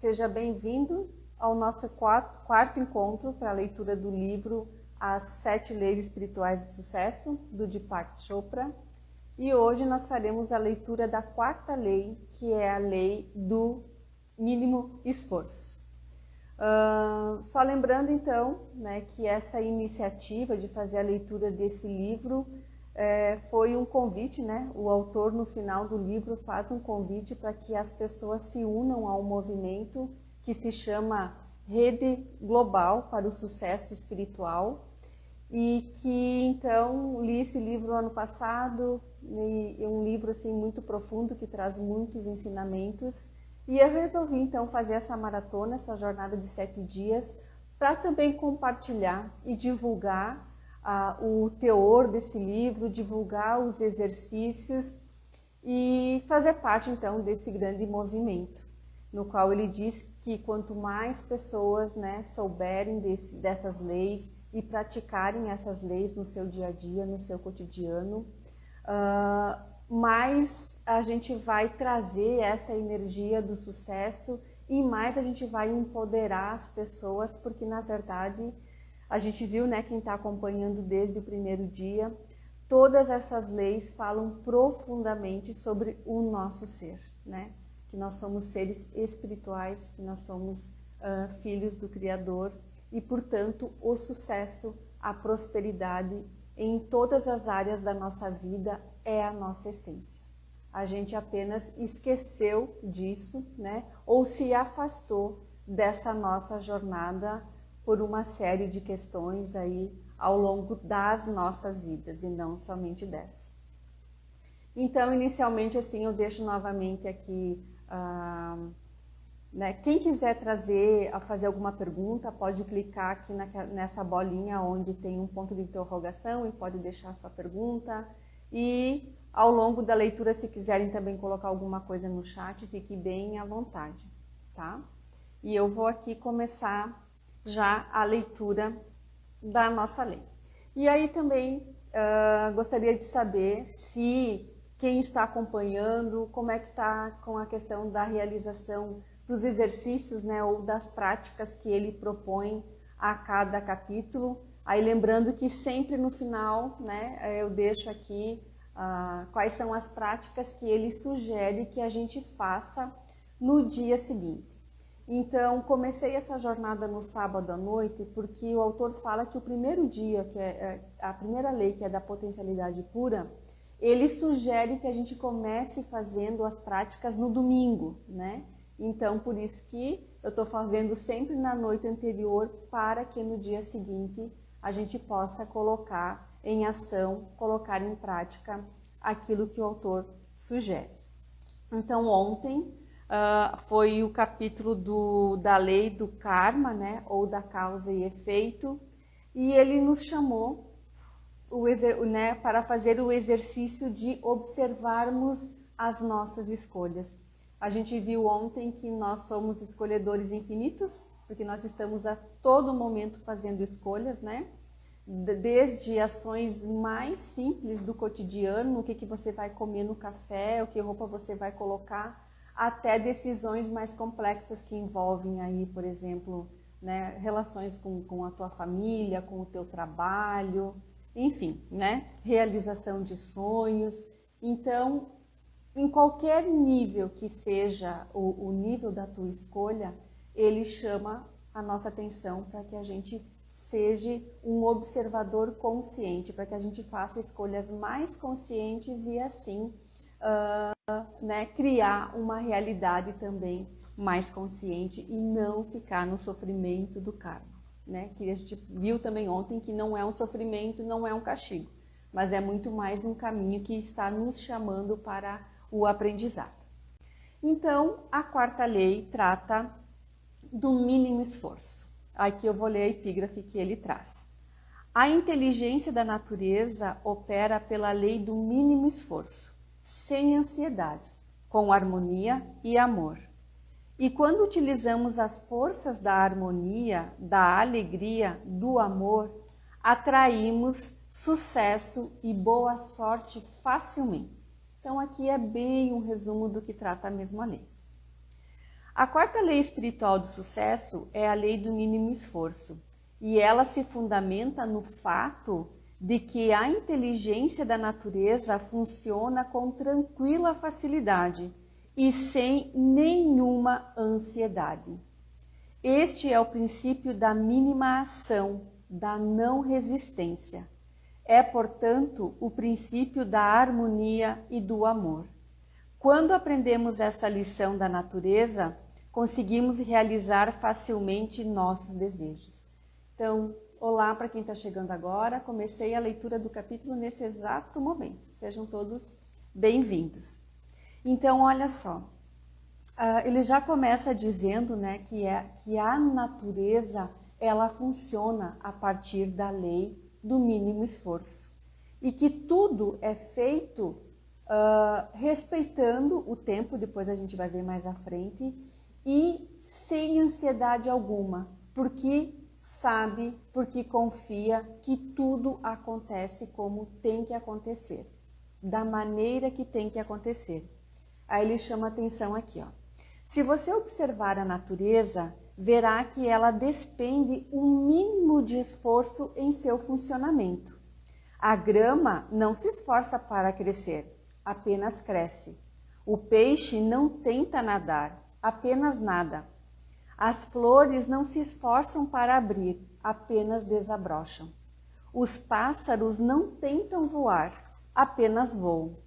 seja bem-vindo ao nosso quarto encontro para a leitura do livro As 7 Leis Espirituais do Sucesso, do Deepak Chopra. E hoje nós faremos a leitura da quarta lei, que é a lei do mínimo esforço. Só lembrando então, né, que essa iniciativa de fazer a leitura desse livro foi um convite, né? O autor no final do livro faz um convite para que as pessoas se unam ao movimento que se chama Rede Global para o Sucesso Espiritual, e que então li esse livro ano passado, e é um livro assim muito profundo que traz muitos ensinamentos, e eu resolvi então fazer essa maratona, essa jornada de 7 dias, para também compartilhar e divulgar o teor desse livro, divulgar os exercícios e fazer parte então desse grande movimento, no qual ele diz que quanto mais pessoas, né, souberem dessas leis e praticarem essas leis no seu dia a dia, no seu cotidiano, mais a gente vai trazer essa energia do sucesso e mais a gente vai empoderar as pessoas, porque na verdade a gente viu, né, quem está acompanhando desde o primeiro dia, todas essas leis falam profundamente sobre o nosso ser, né? Que nós somos seres espirituais, que nós somos filhos do Criador e, portanto, o sucesso, a prosperidade em todas as áreas da nossa vida é a nossa essência. A gente apenas esqueceu disso, né? Ou se afastou dessa nossa jornada por uma série de questões aí ao longo das nossas vidas e não somente dessa. Então, inicialmente, assim, eu deixo novamente aqui, né, quem quiser fazer alguma pergunta, pode clicar aqui nessa bolinha onde tem um ponto de interrogação e pode deixar sua pergunta. E ao longo da leitura, se quiserem também colocar alguma coisa no chat, fique bem à vontade, tá? E eu vou aqui começar já a leitura da nossa lei. E aí também gostaria de saber se quem está acompanhando, como é que está com a questão da realização dos exercícios, né, ou das práticas que ele propõe a cada capítulo. Aí lembrando que sempre no final, né, eu deixo aqui quais são as práticas que ele sugere que a gente faça no dia seguinte. Então, comecei essa jornada no sábado à noite, porque o autor fala que o primeiro dia, que é a primeira lei, que é da potencialidade pura, ele sugere que a gente comece fazendo as práticas no domingo, né? Então, por isso que eu estou fazendo sempre na noite anterior, para que no dia seguinte a gente possa colocar em ação, colocar em prática aquilo que o autor sugere. Então, ontem foi o capítulo da lei do karma, né, ou da causa e efeito, e ele nos chamou né, para fazer o exercício de observarmos as nossas escolhas. A gente viu ontem que nós somos escolhedores infinitos, porque nós estamos a todo momento fazendo escolhas, né? Desde ações mais simples do cotidiano, o que você vai comer no café, o que roupa você vai colocar, até decisões mais complexas que envolvem aí, por exemplo, né, relações com a tua família, com o teu trabalho, enfim, né, realização de sonhos. Então, em qualquer nível que seja o nível da tua escolha, ele chama a nossa atenção para que a gente seja um observador consciente, para que a gente faça escolhas mais conscientes e assim né, criar uma realidade também mais consciente e não ficar no sofrimento do karma, né? Que a gente viu também ontem que não é um sofrimento, não é um castigo, mas é muito mais um caminho que está nos chamando para o aprendizado. Então, a quarta lei trata do mínimo esforço. Aqui eu vou ler a epígrafe que ele traz. A inteligência da natureza opera pela lei do mínimo esforço, sem ansiedade, com harmonia e amor. E quando utilizamos as forças da harmonia, da alegria, do amor, atraímos sucesso e boa sorte facilmente. Então aqui é bem um resumo do que trata a mesma lei. A quarta lei espiritual do sucesso é a lei do mínimo esforço, e ela se fundamenta no fato de que a inteligência da natureza funciona com tranquila facilidade e sem nenhuma ansiedade. Este é o princípio da mínima ação, da não resistência. É, portanto, o princípio da harmonia e do amor. Quando aprendemos essa lição da natureza, conseguimos realizar facilmente nossos desejos. Então, olá para quem está chegando agora. Comecei a leitura do capítulo nesse exato momento. Sejam todos bem-vindos. Então, olha só. Ele já começa dizendo, né, que a natureza ela funciona a partir da lei do mínimo esforço e que tudo é feito respeitando o tempo, depois a gente vai ver mais à frente, e sem ansiedade alguma, porque sabe, porque confia que tudo acontece como tem que acontecer, da maneira que tem que acontecer. Aí ele chama atenção aqui, ó. Se você observar a natureza, verá que ela despende um mínimo de esforço em seu funcionamento. A grama não se esforça para crescer, apenas cresce. O peixe não tenta nadar, apenas nada. As flores não se esforçam para abrir, apenas desabrocham. Os pássaros não tentam voar, apenas voam.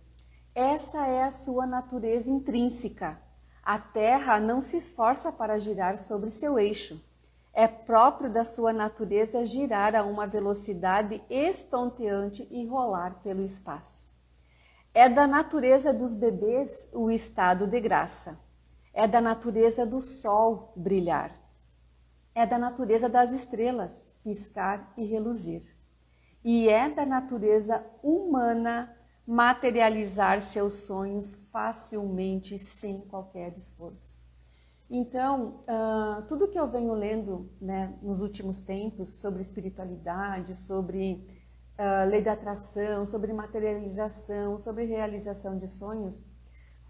Essa é a sua natureza intrínseca. A Terra não se esforça para girar sobre seu eixo. É próprio da sua natureza girar a uma velocidade estonteante e rolar pelo espaço. É da natureza dos bebês o estado de graça. É da natureza do sol brilhar. É da natureza das estrelas piscar e reluzir. E é da natureza humana materializar seus sonhos facilmente, sem qualquer esforço. Então, tudo que eu venho lendo, né, nos últimos tempos sobre espiritualidade, sobre lei da atração, sobre materialização, sobre realização de sonhos,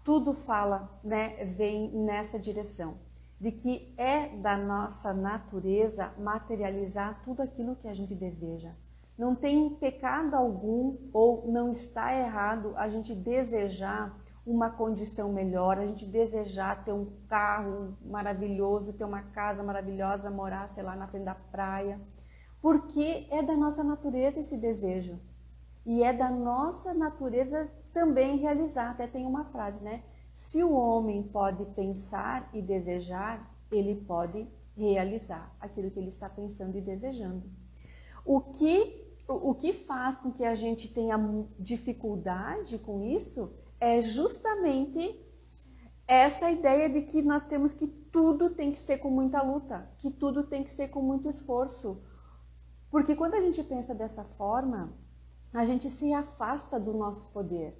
tudo fala, né, vem nessa direção, de que é da nossa natureza materializar tudo aquilo que a gente deseja. Não tem pecado algum ou não está errado a gente desejar uma condição melhor, a gente desejar ter um carro maravilhoso, ter uma casa maravilhosa, morar, sei lá, na frente da praia, porque é da nossa natureza esse desejo. E é da nossa natureza também realizar. Até tem uma frase, né? Se o homem pode pensar e desejar, ele pode realizar aquilo que ele está pensando e desejando. O que faz com que a gente tenha dificuldade com isso é justamente essa ideia de que nós temos que tudo tem que ser com muita luta, que tudo tem que ser com muito esforço. Porque quando a gente pensa dessa forma, a gente se afasta do nosso poder.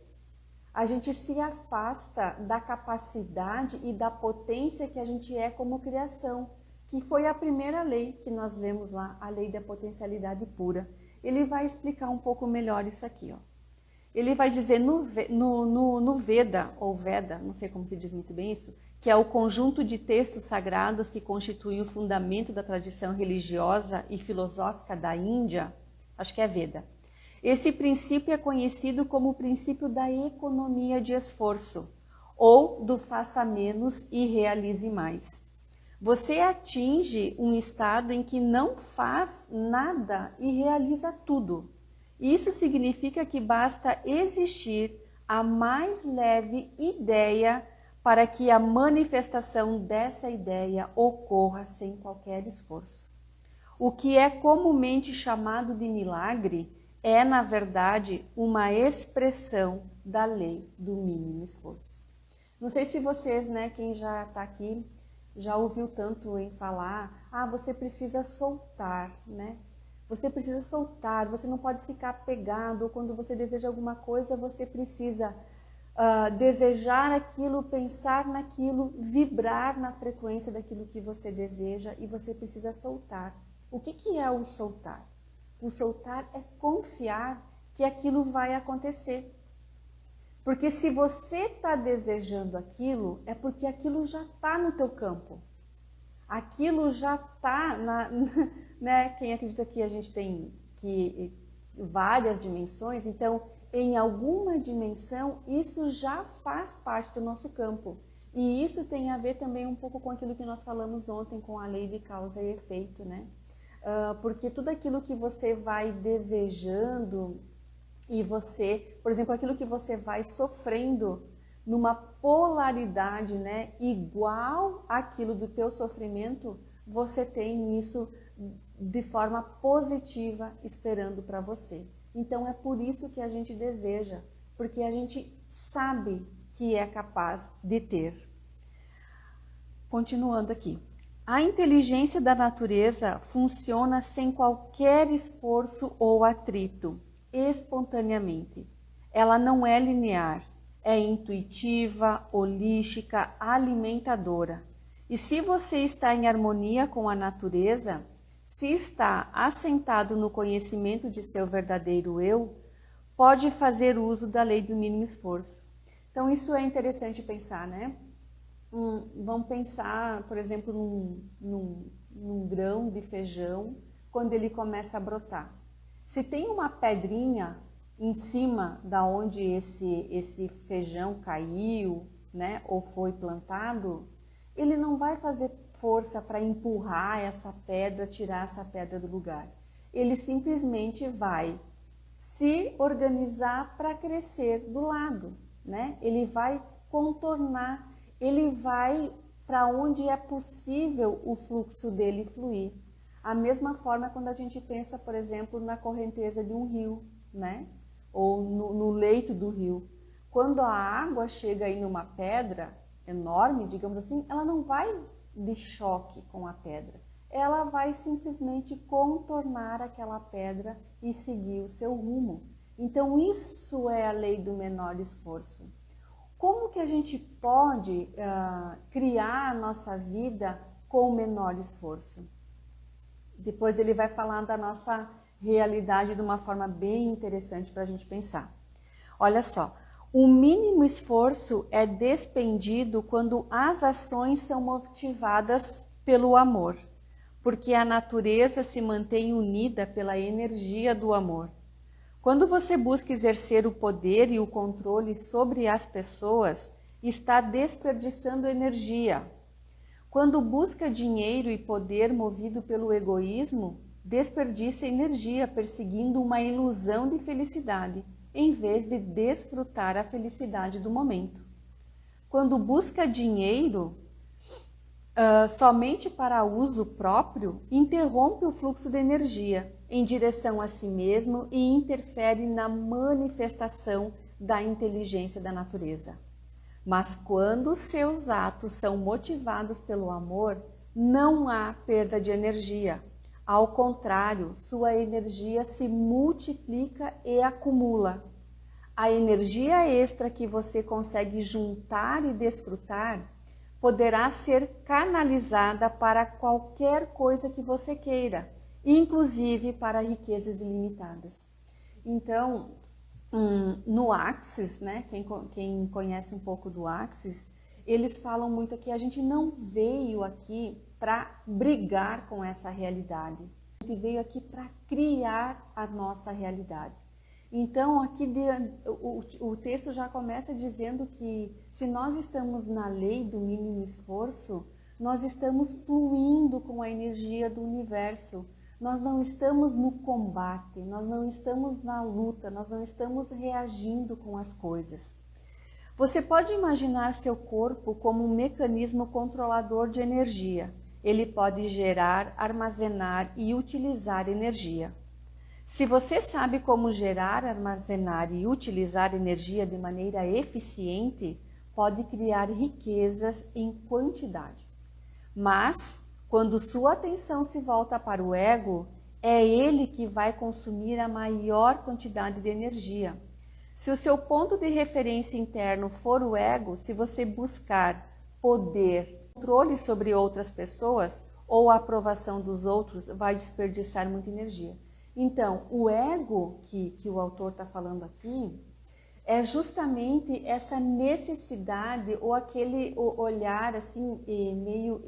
A gente se afasta da capacidade e da potência que a gente é como criação, que foi a primeira lei que nós lemos lá, a lei da potencialidade pura. Ele vai explicar um pouco melhor isso aqui, ó. Ele vai dizer no Veda, ou Veda, não sei como se diz muito bem isso, que é o conjunto de textos sagrados que constituem o fundamento da tradição religiosa e filosófica da Índia, acho que é Veda. Esse princípio é conhecido como o princípio da economia de esforço, ou do faça menos e realize mais. Você atinge um estado em que não faz nada e realiza tudo. Isso significa que basta existir a mais leve ideia para que a manifestação dessa ideia ocorra sem qualquer esforço. O que é comumente chamado de milagre é, na verdade, uma expressão da lei do mínimo esforço. Não sei se vocês, né, quem já está aqui, já ouviu tanto em falar, você precisa soltar, né? Você precisa soltar, você não pode ficar pegado, ou quando você deseja alguma coisa, você precisa desejar aquilo, pensar naquilo, vibrar na frequência daquilo que você deseja e você precisa soltar. O que é o soltar? O soltar é confiar que aquilo vai acontecer. Porque se você está desejando aquilo, é porque aquilo já está no teu campo. Aquilo já está né? Quem acredita que a gente tem várias dimensões, então em alguma dimensão isso já faz parte do nosso campo. E isso tem a ver também um pouco com aquilo que nós falamos ontem, com a lei de causa e efeito, né? Porque tudo aquilo que você vai desejando e você, por exemplo, aquilo que você vai sofrendo numa polaridade, né, igual àquilo do teu sofrimento, você tem isso de forma positiva esperando para você. Então é por isso que a gente deseja, porque a gente sabe que é capaz de ter. Continuando aqui. A inteligência da natureza funciona sem qualquer esforço ou atrito, espontaneamente. Ela não é linear, é intuitiva, holística, alimentadora. E se você está em harmonia com a natureza, se está assentado no conhecimento de seu verdadeiro eu, pode fazer uso da lei do mínimo esforço. Então isso é interessante pensar, né? Vamos pensar, por exemplo, num grão de feijão, quando ele começa a brotar. Se tem uma pedrinha em cima da onde esse feijão caiu, né, ou foi plantado, ele não vai fazer força para empurrar essa pedra, tirar essa pedra do lugar. Ele simplesmente vai se organizar para crescer do lado, né? Ele vai contornar, ele vai para onde é possível o fluxo dele fluir. A mesma forma quando a gente pensa, por exemplo, na correnteza de um rio, né? Ou no leito do rio. Quando a água chega aí numa pedra enorme, digamos assim, ela não vai de choque com a pedra. Ela vai simplesmente contornar aquela pedra e seguir o seu rumo. Então isso é a lei do menor esforço. Como que a gente pode criar a nossa vida com o menor esforço? Depois ele vai falar da nossa realidade de uma forma bem interessante para a gente pensar. Olha só, o mínimo esforço é despendido quando as ações são motivadas pelo amor, porque a natureza se mantém unida pela energia do amor. Quando você busca exercer o poder e o controle sobre as pessoas, está desperdiçando energia. Quando busca dinheiro e poder movido pelo egoísmo, desperdiça energia perseguindo uma ilusão de felicidade, em vez de desfrutar a felicidade do momento. Quando busca dinheiro somente para uso próprio, interrompe o fluxo de energia em direção a si mesmo e interfere na manifestação da inteligência da natureza. Mas quando seus atos são motivados pelo amor, não há perda de energia. Ao contrário, sua energia se multiplica e acumula. A energia extra que você consegue juntar e desfrutar poderá ser canalizada para qualquer coisa que você queira, inclusive para riquezas ilimitadas. Então, no Axis, né, quem conhece um pouco do Axis, eles falam muito aqui, a gente não veio aqui para brigar com essa realidade, a gente veio aqui para criar a nossa realidade. Então, aqui o texto já começa dizendo que se nós estamos na lei do mínimo esforço, nós estamos fluindo com a energia do universo. Nós não estamos no combate, nós não estamos na luta, nós não estamos reagindo com as coisas. Você pode imaginar seu corpo como um mecanismo controlador de energia. Ele pode gerar, armazenar e utilizar energia. Se você sabe como gerar, armazenar e utilizar energia de maneira eficiente, pode criar riquezas em quantidade. Mas, quando sua atenção se volta para o ego, é ele que vai consumir a maior quantidade de energia. Se o seu ponto de referência interno for o ego, se você buscar poder, controle sobre outras pessoas ou a aprovação dos outros, vai desperdiçar muita energia. Então, o ego que o autor está falando aqui é justamente essa necessidade ou aquele olhar assim meio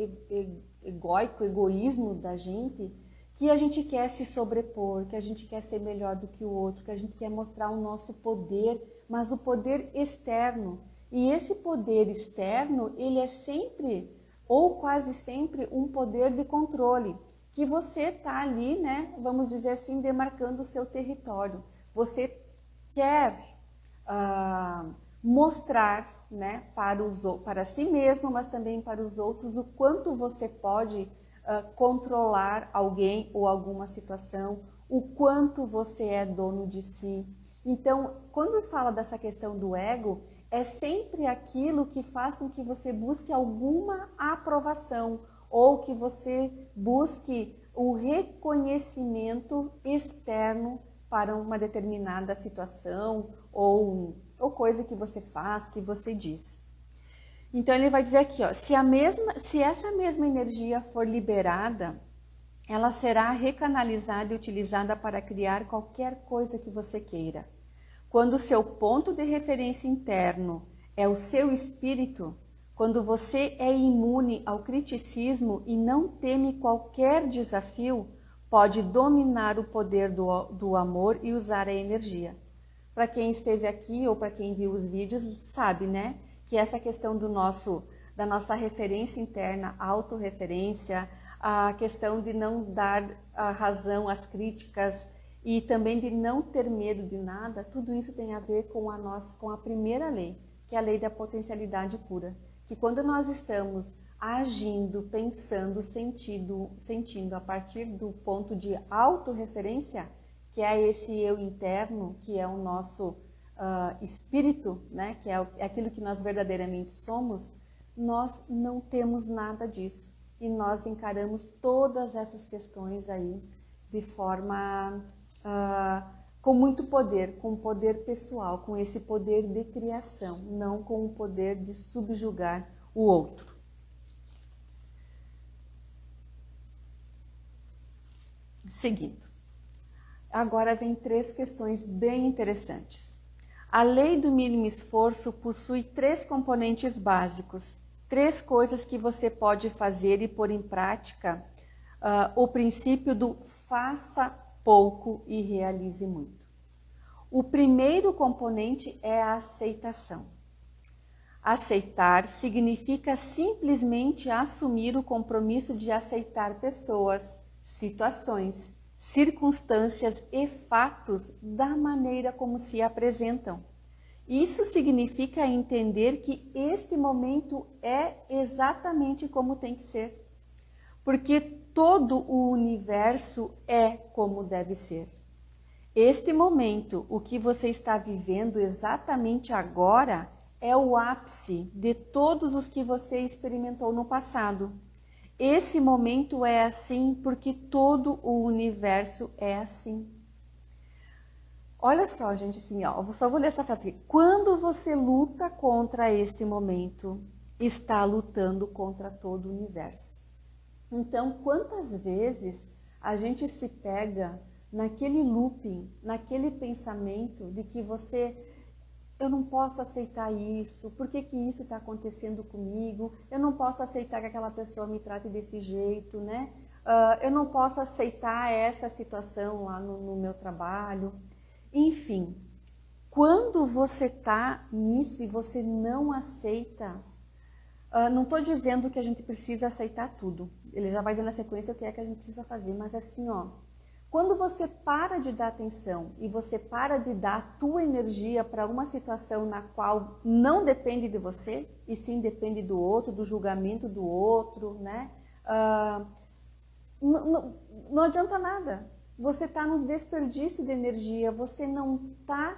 egóico, egoísmo da gente, que a gente quer se sobrepor, que a gente quer ser melhor do que o outro, que a gente quer mostrar o nosso poder, mas o poder externo. E esse poder externo, ele é sempre, ou quase sempre, um poder de controle, que você está ali, né, vamos dizer assim, demarcando o seu território. Você quer mostrar, né, para si mesmo, mas também para os outros, o quanto você pode controlar alguém ou alguma situação, o quanto você é dono de si. Então, quando fala dessa questão do ego, é sempre aquilo que faz com que você busque alguma aprovação ou que você busque o reconhecimento externo para uma determinada situação ou coisa que você faz, que você diz. Então ele vai dizer aqui, ó, se essa mesma energia for liberada, ela será recanalizada e utilizada para criar qualquer coisa que você queira. Quando o seu ponto de referência interno é o seu espírito, quando você é imune ao criticismo e não teme qualquer desafio, pode dominar o poder do amor e usar a energia. Para quem esteve aqui ou para quem viu os vídeos, sabe, né? Que essa questão da nossa referência interna, autorreferência, a questão de não dar a razão às críticas e também de não ter medo de nada, tudo isso tem a ver com a primeira lei, que é a lei da potencialidade pura. Que quando nós estamos agindo, pensando, sentindo a partir do ponto de autorreferência, que é esse eu interno, que é o nosso espírito, né? Que é aquilo que nós verdadeiramente somos, nós não temos nada disso. E nós encaramos todas essas questões aí de forma com muito poder, com poder pessoal, com esse poder de criação, não com o poder de subjugar o outro. Seguindo. Agora vem 3 questões bem interessantes. A lei do mínimo esforço possui 3 componentes básicos, 3 coisas que você pode fazer e pôr em prática o princípio do faça pouco e realize muito. O primeiro componente é a aceitação. Aceitar significa simplesmente assumir o compromisso de aceitar pessoas, situações, circunstâncias e fatos da maneira como se apresentam. Isso significa entender que este momento é exatamente como tem que ser, porque todo o universo é como deve ser. Este momento, o que você está vivendo exatamente agora, é o ápice de todos os que você experimentou no passado. Esse momento é assim porque todo o universo é assim. Olha só, gente, assim, ó, eu só vou ler essa frase aqui. Quando você luta contra este momento, está lutando contra todo o universo. Então, quantas vezes a gente se pega naquele looping, naquele pensamento de que eu não posso aceitar isso, por que isso está acontecendo comigo? Eu não posso aceitar que aquela pessoa me trate desse jeito, né? Eu não posso aceitar essa situação lá no meu trabalho. Enfim, quando você está nisso e você não aceita, não estou dizendo que a gente precisa aceitar tudo. Ele já vai dizer na sequência o que é que a gente precisa fazer, mas assim, ó, quando você para de dar atenção e você para de dar a tua energia para uma situação na qual não depende de você, e sim depende do outro, do julgamento do outro, né? Não adianta nada. Você está no desperdício de energia, você não está,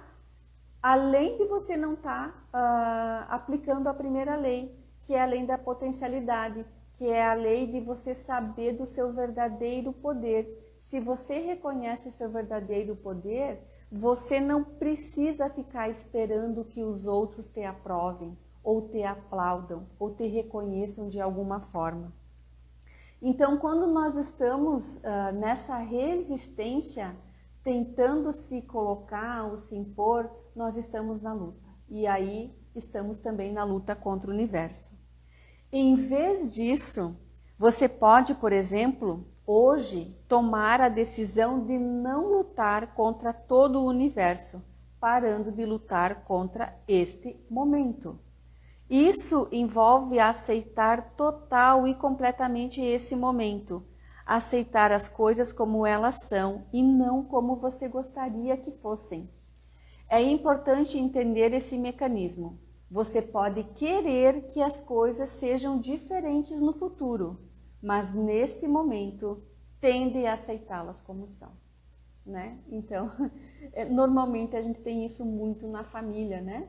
além de você não estar aplicando a primeira lei, que é a lei da potencialidade, que é a lei de você saber do seu verdadeiro poder. Se você reconhece o seu verdadeiro poder, você não precisa ficar esperando que os outros te aprovem, ou te aplaudam, ou te reconheçam de alguma forma. Então, quando nós estamos nessa resistência, tentando se colocar ou se impor, nós estamos na luta. E aí estamos também na luta contra o universo. Em vez disso, você pode, por exemplo, hoje tomar a decisão de não lutar contra todo o universo, parando de lutar contra este momento. Isso envolve aceitar total e completamente esse momento, aceitar as coisas como elas são e não como você gostaria que fossem. É importante entender esse mecanismo. Você pode querer que as coisas sejam diferentes no futuro, mas nesse momento tende a aceitá-las como são, né? Então, normalmente a gente tem isso muito na família, né?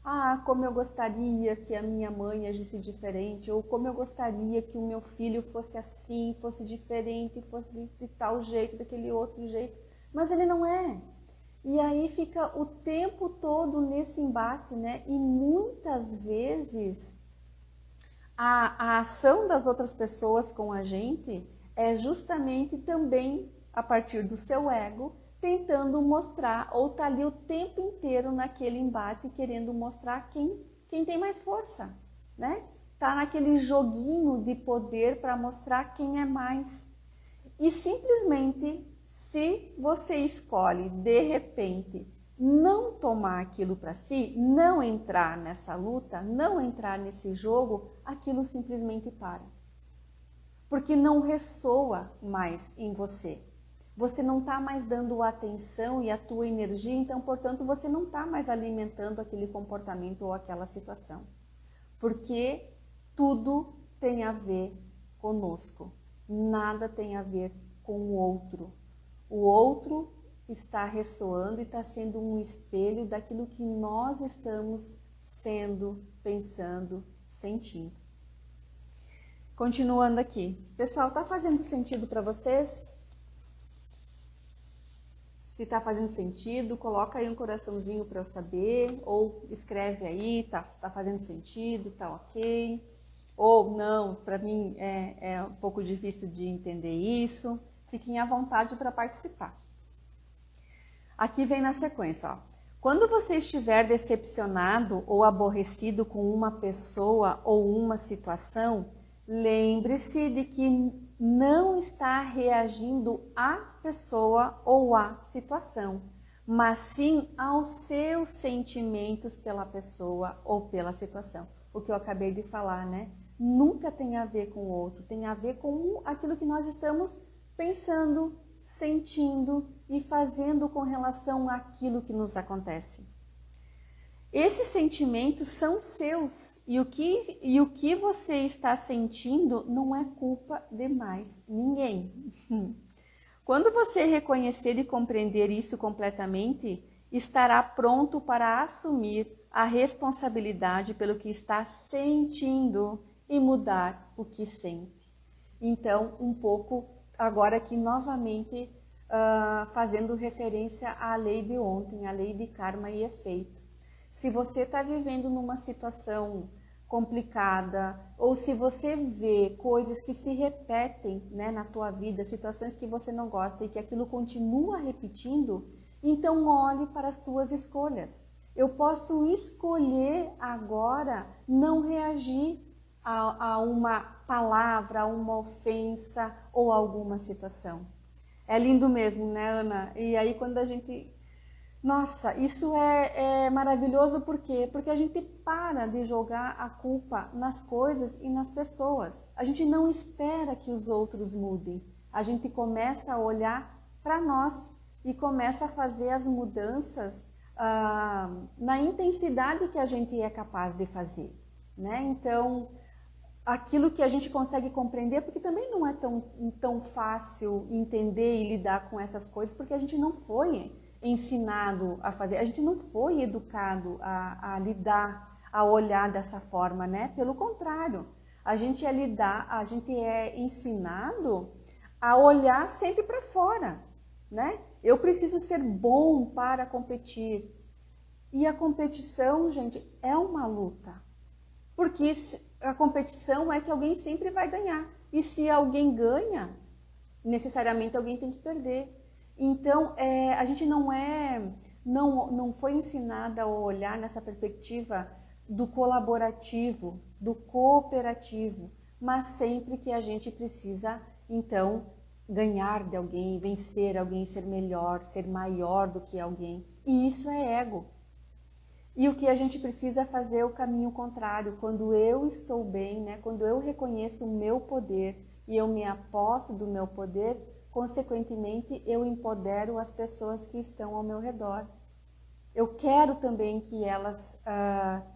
Ah, como eu gostaria que a minha mãe agisse diferente, ou como eu gostaria que o meu filho fosse assim, fosse diferente, fosse de tal jeito, daquele outro jeito, mas ele não é. E aí fica o tempo todo nesse embate, né? E muitas vezes a ação das outras pessoas com a gente é justamente também a partir do seu ego, tentando mostrar, ou tá ali o tempo inteiro naquele embate, querendo mostrar quem tem mais força, né? Tá naquele joguinho de poder para mostrar quem é mais. E simplesmente, se você escolhe, de repente, não tomar aquilo para si, não entrar nessa luta, não entrar nesse jogo, aquilo simplesmente para. Porque não ressoa mais em você. Você não está mais dando atenção e a tua energia, então, portanto, você não está mais alimentando aquele comportamento ou aquela situação. Porque tudo tem a ver conosco, nada tem a ver com o outro. O outro está ressoando e está sendo um espelho daquilo que nós estamos sendo, pensando, sentindo. Continuando aqui. Pessoal, está fazendo sentido para vocês? Se está fazendo sentido, coloca aí um coraçãozinho para eu saber, ou escreve aí, tá fazendo sentido, tá ok. Ou não, para mim é um pouco difícil de entender isso. Fiquem à vontade para participar. Aqui vem na sequência, ó. Quando você estiver decepcionado ou aborrecido com uma pessoa ou uma situação, lembre-se de que não está reagindo à pessoa ou à situação, mas sim aos seus sentimentos pela pessoa ou pela situação. O que eu acabei de falar, né? Nunca tem a ver com o outro, tem a ver com aquilo que nós estamos pensando, sentindo e fazendo com relação àquilo que nos acontece. Esses sentimentos são seus e o que você está sentindo não é culpa de mais ninguém. Quando você reconhecer e compreender isso completamente, estará pronto para assumir a responsabilidade pelo que está sentindo e mudar o que sente. Então, um pouco agora aqui novamente fazendo referência à lei de ontem, à lei de karma e efeito. Se você está vivendo numa situação complicada, ou se você vê coisas que se repetem, né, na tua vida, situações que você não gosta e que aquilo continua repetindo, então olhe para as tuas escolhas. Eu posso escolher agora não reagir a uma palavra, a uma ofensa ou a alguma situação. É lindo mesmo, né, Ana? E aí quando a gente... Nossa, isso é maravilhoso, por quê? Porque a gente para de jogar a culpa nas coisas e nas pessoas. A gente não espera que os outros mudem. A gente começa a olhar para nós e começa a fazer as mudanças na intensidade que a gente é capaz de fazer, né? Então, aquilo que a gente consegue compreender, porque também não é tão fácil entender e lidar com essas coisas, porque a gente não foi ensinado a fazer, a gente não foi educado a lidar, a olhar dessa forma, né? Pelo contrário, a gente é ensinado a olhar sempre para fora, né? Eu preciso ser bom para competir. E a competição, gente, é uma luta. Porque a competição é que alguém sempre vai ganhar. E se alguém ganha, necessariamente alguém tem que perder. Então, a gente não foi ensinada a olhar nessa perspectiva do colaborativo, do cooperativo, mas sempre que a gente precisa, então, ganhar de alguém, vencer alguém, ser melhor, ser maior do que alguém. E isso é ego. E o que a gente precisa fazer é o caminho contrário. Quando eu estou bem, né? Quando eu reconheço o meu poder e eu me aposto do meu poder, consequentemente eu empodero as pessoas que estão ao meu redor. Eu quero também que elas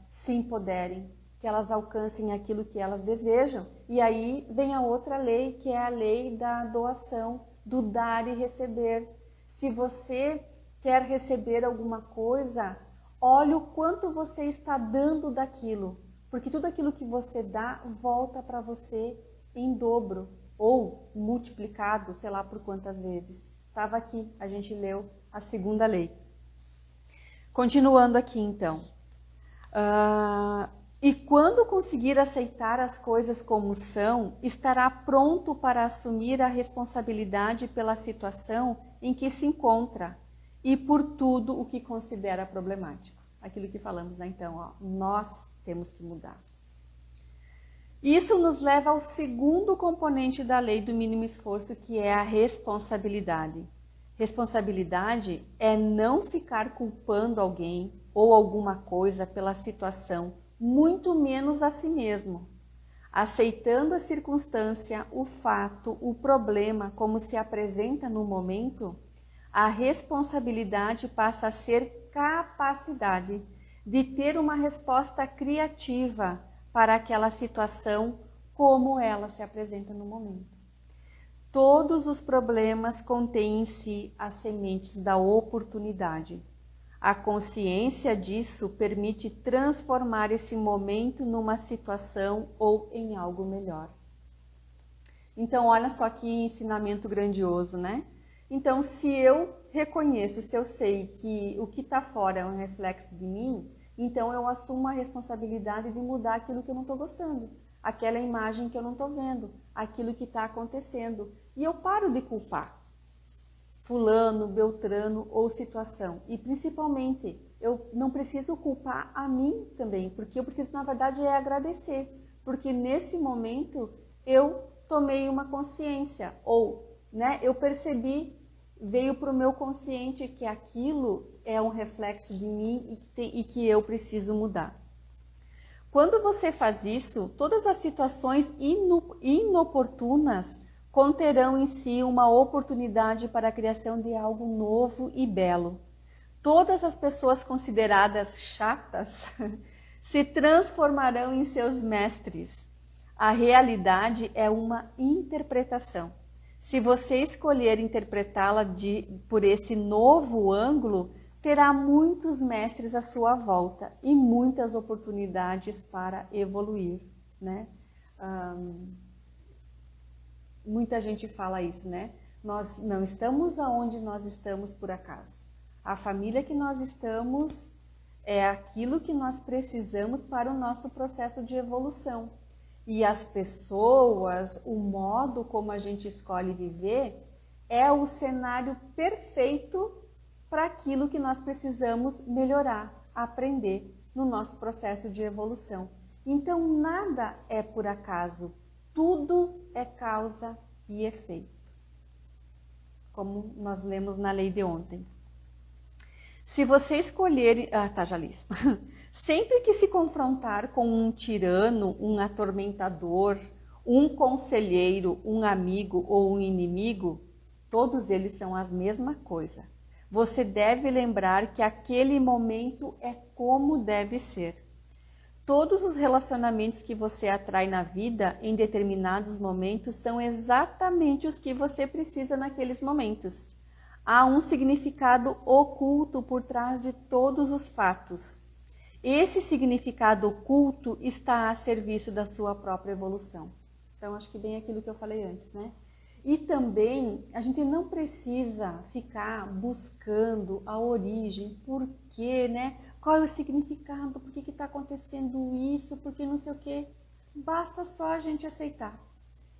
se empoderem, que elas alcancem aquilo que elas desejam. E aí vem a outra lei, que é a lei da doação, do dar e receber. Se você quer receber alguma coisa, olhe o quanto você está dando daquilo, porque tudo aquilo que você dá volta para você em dobro ou multiplicado, sei lá por quantas vezes. Estava aqui, a gente leu a segunda lei. Continuando aqui então. E quando conseguir aceitar as coisas como são, estará pronto para assumir a responsabilidade pela situação em que se encontra e por tudo o que considera problemático. Aquilo que falamos, né? Então, nós temos que mudar. Isso nos leva ao segundo componente da lei do mínimo esforço, que é a responsabilidade. Responsabilidade é não ficar culpando alguém ou alguma coisa pela situação, muito menos a si mesmo. Aceitando a circunstância, o fato, o problema como se apresenta no momento, a responsabilidade passa a ser capacidade de ter uma resposta criativa para aquela situação como ela se apresenta no momento. Todos os problemas contêm em si as sementes da oportunidade. A consciência disso permite transformar esse momento numa situação ou em algo melhor. Então, olha só que ensinamento grandioso, né? Então, se eu reconheço, se eu sei que o que está fora é um reflexo de mim, então eu assumo a responsabilidade de mudar aquilo que eu não estou gostando, aquela imagem que eu não estou vendo, aquilo que está acontecendo. E eu paro de culpar fulano, beltrano ou situação. E principalmente, eu não preciso culpar a mim também, porque eu preciso, na verdade, agradecer. Porque nesse momento eu tomei uma consciência, ou eu percebi, veio para o meu consciente que aquilo é um reflexo de mim e que eu preciso mudar. Quando você faz isso, todas as situações inoportunas conterão em si uma oportunidade para a criação de algo novo e belo. Todas as pessoas consideradas chatas se transformarão em seus mestres. A realidade é uma interpretação. Se você escolher interpretá-la por esse novo ângulo, terá muitos mestres à sua volta e muitas oportunidades para evoluir, né? Muita gente fala isso, né? Nós não estamos aonde nós estamos por acaso. A família que nós estamos é aquilo que nós precisamos para o nosso processo de evolução. E as pessoas, o modo como a gente escolhe viver, é o cenário perfeito para aquilo que nós precisamos melhorar, aprender no nosso processo de evolução. Então, nada é por acaso. Tudo é causa e efeito, como nós lemos na lei de ontem. Se você escolher... já li isso. Sempre que se confrontar com um tirano, um atormentador, um conselheiro, um amigo ou um inimigo, todos eles são a mesma coisa. Você deve lembrar que aquele momento é como deve ser. Todos os relacionamentos que você atrai na vida em determinados momentos são exatamente os que você precisa naqueles momentos. Há um significado oculto por trás de todos os fatos. Esse significado oculto está a serviço da sua própria evolução. Então, acho que bem aquilo que eu falei antes, né? E também, a gente não precisa ficar buscando a origem, por quê, né? Qual é o significado, por que está acontecendo isso, por que não sei o quê. Basta só a gente aceitar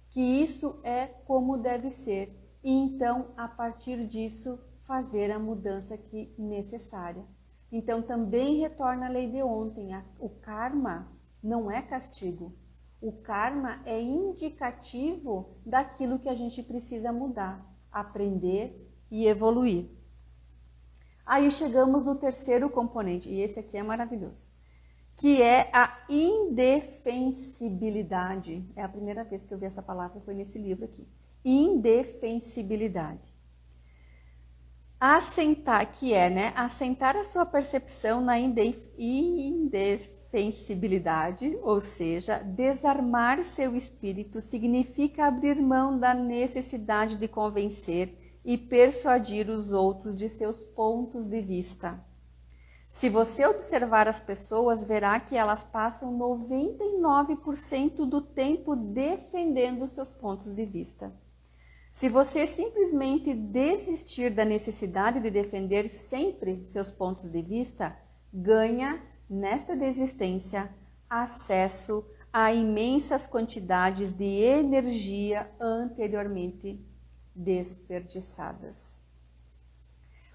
que isso é como deve ser e então, a partir disso, fazer a mudança que necessária. Então, também retorna a lei de ontem, o karma não é castigo. O karma é indicativo daquilo que a gente precisa mudar, aprender e evoluir. Aí chegamos no terceiro componente, e esse aqui é maravilhoso, que é a indefensibilidade. É a primeira vez que eu vi essa palavra, foi nesse livro aqui. Indefensibilidade. Assentar, que é, né? Assentar a sua percepção na indefensibilidade, ou seja, desarmar seu espírito significa abrir mão da necessidade de convencer e persuadir os outros de seus pontos de vista. Se você observar as pessoas, verá que elas passam 99% do tempo defendendo seus pontos de vista. Se você simplesmente desistir da necessidade de defender sempre seus pontos de vista, ganha, nesta desistência, acesso a imensas quantidades de energia anteriormente desperdiçadas.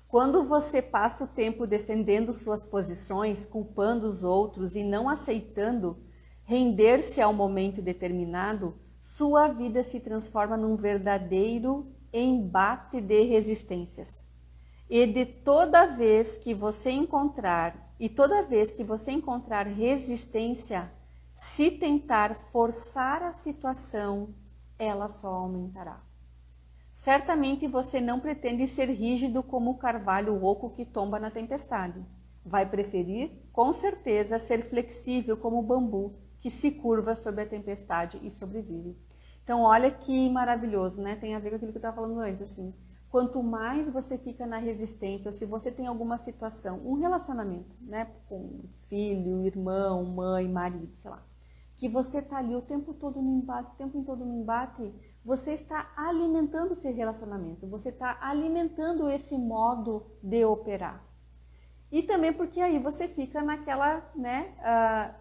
Quando você passa o tempo defendendo suas posições, culpando os outros e não aceitando render-se ao momento determinado, sua vida se transforma num verdadeiro embate de resistências. E toda vez que você encontrar resistência, se tentar forçar a situação, ela só aumentará. Certamente você não pretende ser rígido como o carvalho oco que tomba na tempestade. Vai preferir, com certeza, ser flexível como o bambu que se curva sob a tempestade e sobrevive. Então, olha que maravilhoso, né? Tem a ver com aquilo que eu estava falando antes, assim. Quanto mais você fica na resistência, ou se você tem alguma situação, um relacionamento, né? Com filho, irmão, mãe, marido, sei lá. Que você está ali o tempo todo no embate, você está alimentando esse relacionamento, você está alimentando esse modo de operar. E também porque aí você fica naquela, né,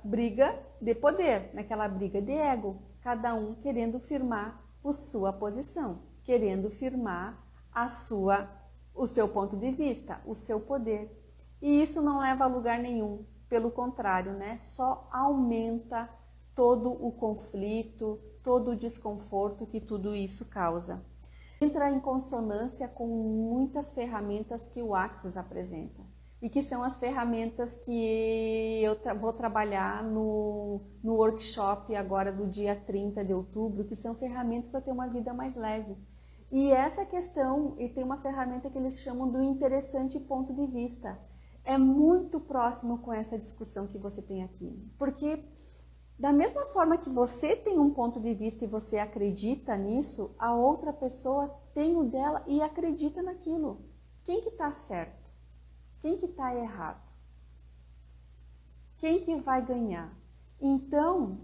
briga de poder, naquela briga de ego, cada um querendo firmar a sua posição, querendo firmar o seu ponto de vista, o seu poder. E isso não leva a lugar nenhum, pelo contrário, né, só aumenta todo o conflito, todo o desconforto que tudo isso causa. Entra em consonância com muitas ferramentas que o Axis apresenta. E que são as ferramentas que eu vou trabalhar no workshop agora do dia 30 de outubro, que são ferramentas para ter uma vida mais leve. E essa questão, e tem uma ferramenta que eles chamam do interessante ponto de vista. É muito próximo com essa discussão que você tem aqui. Porque da mesma forma que você tem um ponto de vista e você acredita nisso, a outra pessoa tem o dela e acredita naquilo. Quem que está certo? Quem que está errado? Quem que vai ganhar? Então,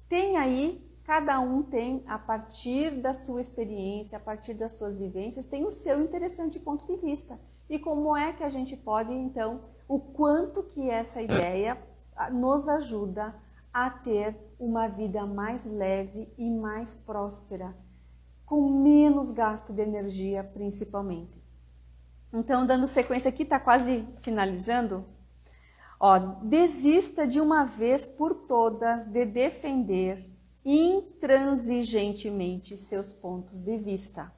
tem aí, cada um tem, a partir da sua experiência, a partir das suas vivências, tem o seu interessante ponto de vista. E como é que a gente pode, então, o quanto que essa ideia nos ajuda a ter uma vida mais leve e mais próspera, com menos gasto de energia, principalmente. Então, dando sequência aqui, está quase finalizando. Ó, desista de uma vez por todas de defender intransigentemente seus pontos de vista.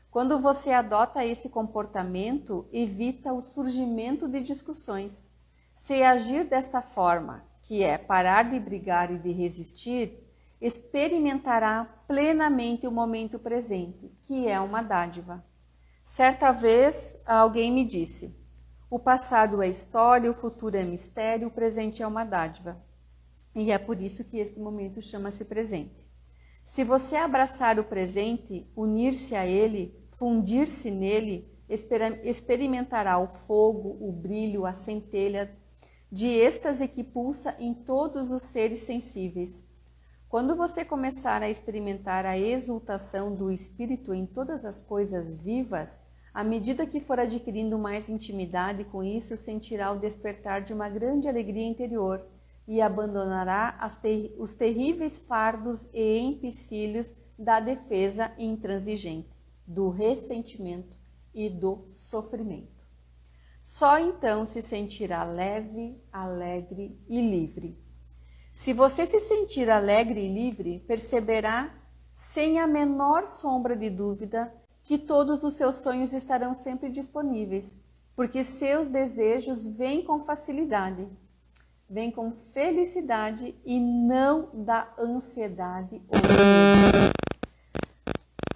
Quando você adota esse comportamento, evita o surgimento de discussões. Se agir desta forma, que é parar de brigar e de resistir, experimentará plenamente o momento presente, que é uma dádiva. Certa vez, alguém me disse, o passado é história, o futuro é mistério, o presente é uma dádiva. E é por isso que este momento chama-se presente. Se você abraçar o presente, unir-se a ele, fundir-se nele, experimentará o fogo, o brilho, a centelha de êxtase que pulsa em todos os seres sensíveis. Quando você começar a experimentar a exultação do espírito em todas as coisas vivas, à medida que for adquirindo mais intimidade com isso, sentirá o despertar de uma grande alegria interior e abandonará os terríveis fardos e empecilhos da defesa intransigente. do ressentimento e do sofrimento. Só então se sentirá leve, alegre e livre. Se você se sentir alegre e livre, perceberá, sem a menor sombra de dúvida, que todos os seus sonhos estarão sempre disponíveis, porque seus desejos vêm com facilidade, vêm com felicidade e não da ansiedade ou do medo.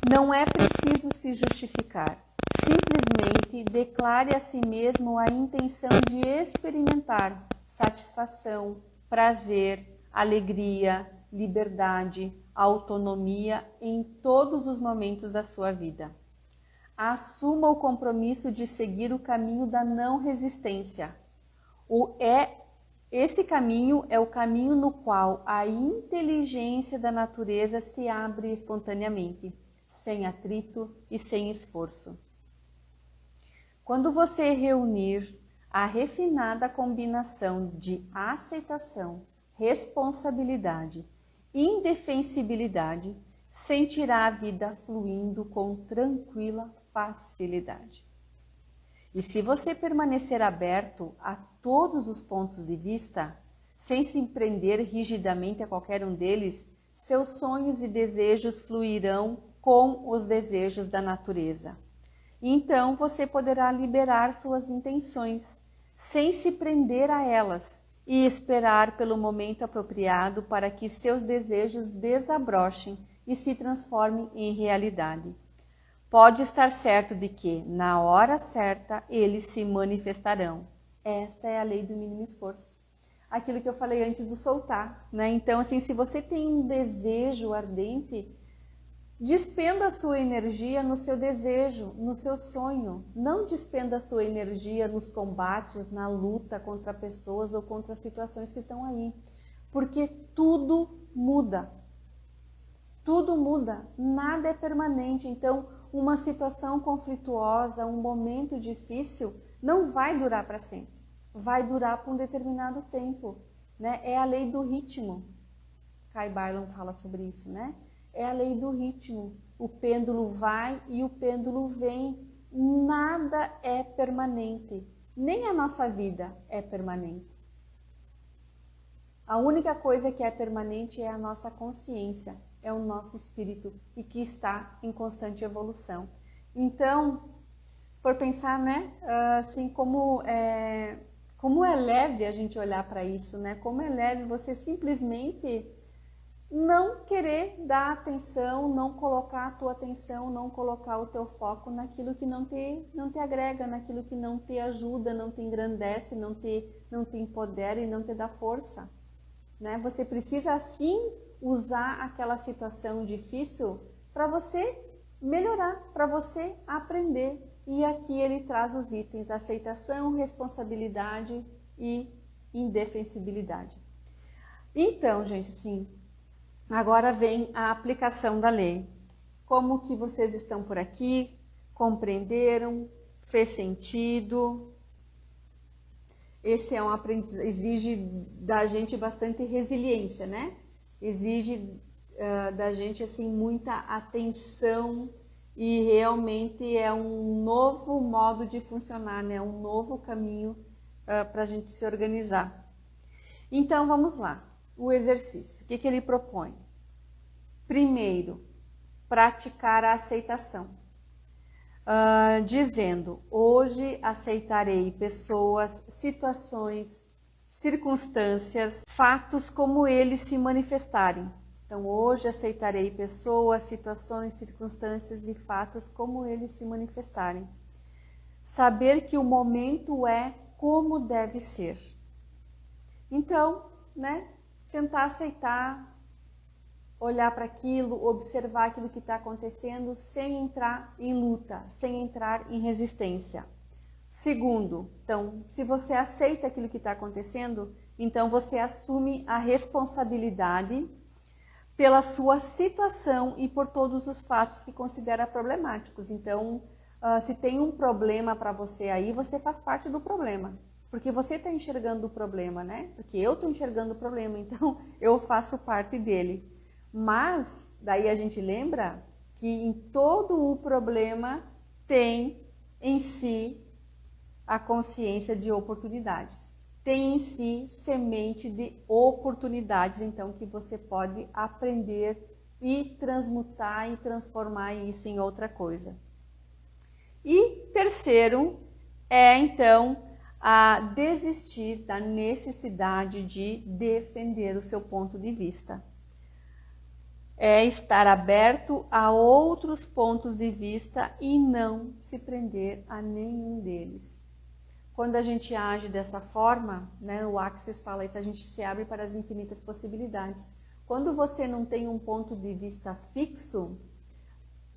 Não é preciso se justificar. Simplesmente declare a si mesmo a intenção de experimentar satisfação, prazer, alegria, liberdade, autonomia em todos os momentos da sua vida. Assuma o compromisso de seguir o caminho da não resistência. Esse caminho é o caminho no qual a inteligência da natureza se abre espontaneamente, sem atrito e sem esforço. Quando você reunir a refinada combinação de aceitação, responsabilidade e indefensibilidade, sentirá a vida fluindo com tranquila facilidade. E se você permanecer aberto a todos os pontos de vista, sem se prender rigidamente a qualquer um deles, seus sonhos e desejos fluirão com os desejos da natureza. Então você poderá liberar suas intenções, sem se prender a elas, e esperar pelo momento apropriado para que seus desejos desabrochem e se transformem em realidade. Pode estar certo de que, na hora certa, eles se manifestarão. Esta é a lei do mínimo esforço. Aquilo que eu falei antes do soltar, né? Então, assim, se você tem um desejo ardente, despenda a sua energia no seu desejo, no seu sonho. Não despenda a sua energia nos combates, na luta contra pessoas ou contra situações que estão aí. Porque tudo muda. Tudo muda, nada é permanente. Então, uma situação conflituosa, um momento difícil, não vai durar para sempre. Vai durar por um determinado tempo, né? É a lei do ritmo. Kai Byron fala sobre isso, né? É a lei do ritmo. O pêndulo vai e o pêndulo vem. Nada é permanente. Nem a nossa vida é permanente. A única coisa que é permanente é a nossa consciência, é o nosso espírito e que está em constante evolução. Então, se for pensar, né, assim, como é leve a gente olhar para isso, né? Como é leve você simplesmente não querer dar atenção, não colocar a tua atenção, não colocar o teu foco naquilo que não te agrega, naquilo que não te ajuda, não te engrandece, não te empodera e não te dá força, né? Você precisa sim usar aquela situação difícil para você melhorar, para você aprender. E aqui ele traz os itens: aceitação, responsabilidade e indefensibilidade. Então, gente, assim, agora vem a aplicação da lei. Como que vocês estão por aqui? Compreenderam? Fez sentido? Esse é um aprendizado, exige da gente bastante resiliência, né? Exige da gente, assim, muita atenção e realmente é um novo modo de funcionar, né? Um novo caminho para a gente se organizar. Então, vamos lá. O exercício, o que ele propõe? Primeiro, praticar a aceitação. Dizendo: hoje aceitarei pessoas, situações, circunstâncias, fatos como eles se manifestarem. Então, hoje aceitarei pessoas, situações, circunstâncias e fatos como eles se manifestarem. Saber que o momento é como deve ser. Então, né, tentar aceitar, olhar para aquilo, observar aquilo que está acontecendo sem entrar em luta, sem entrar em resistência. Segundo, então, se você aceita aquilo que está acontecendo, então você assume a responsabilidade pela sua situação e por todos os fatos que considera problemáticos. Então, se tem um problema para você aí, você faz parte do problema. Porque você está enxergando o problema, né? Porque eu estou enxergando o problema, então eu faço parte dele. Mas, daí a gente lembra que em todo o problema tem em si a consciência de oportunidades. Tem em si semente de oportunidades, então, que você pode aprender e transmutar e transformar isso em outra coisa. E terceiro é, então, a desistir da necessidade de defender o seu ponto de vista. É estar aberto a outros pontos de vista e não se prender a nenhum deles. Quando a gente age dessa forma, né, o Axis fala isso, a gente se abre para as infinitas possibilidades. Quando você não tem um ponto de vista fixo,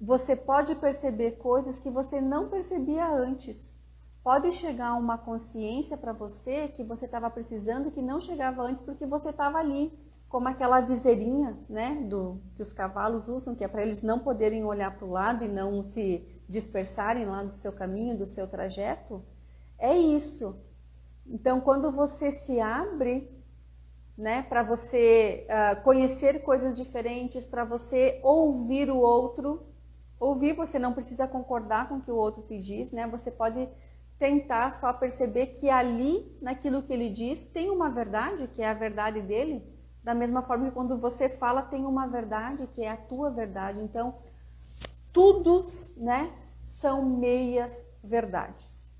você pode perceber coisas que você não percebia antes. Pode chegar uma consciência para você que você estava precisando que não chegava antes porque você estava ali, como aquela viseirinha, né, que os cavalos usam, que é para eles não poderem olhar para o lado e não se dispersarem lá do seu caminho, do seu trajeto. É isso. Então, quando você se abre, né, para você conhecer coisas diferentes, para você ouvir o outro, ouvir, você não precisa concordar com o que o outro te diz, né? Você pode tentar só perceber que ali, naquilo que ele diz, tem uma verdade, que é a verdade dele, da mesma forma que quando você fala, tem uma verdade, que é a tua verdade. Então, tudo, né, são meias verdades.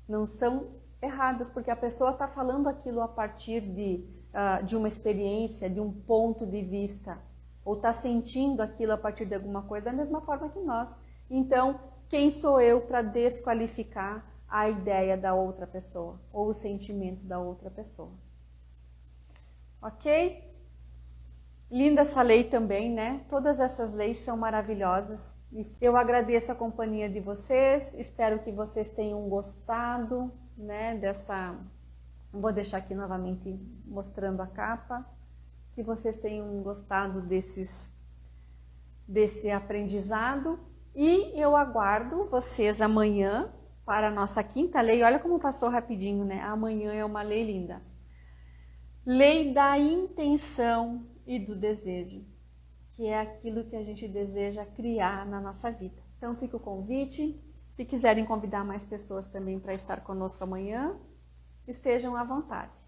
Não são erradas, porque a pessoa está falando aquilo a partir de uma experiência, de um ponto de vista, ou está sentindo aquilo a partir de alguma coisa, da mesma forma que nós. Então, quem sou eu para desqualificar a ideia da outra pessoa, ou o sentimento da outra pessoa? Ok? Linda essa lei também, né? Todas essas leis são maravilhosas. Eu agradeço a companhia de vocês, espero que vocês tenham gostado, né, dessa... Vou deixar aqui novamente mostrando a capa. Que vocês tenham gostado desse aprendizado. E eu aguardo vocês amanhã para a nossa quinta lei. Olha como passou rapidinho, né? Amanhã é uma lei linda. Lei da intenção e do desejo, que é aquilo que a gente deseja criar na nossa vida. Então fica o convite. Se quiserem convidar mais pessoas também para estar conosco amanhã, estejam à vontade.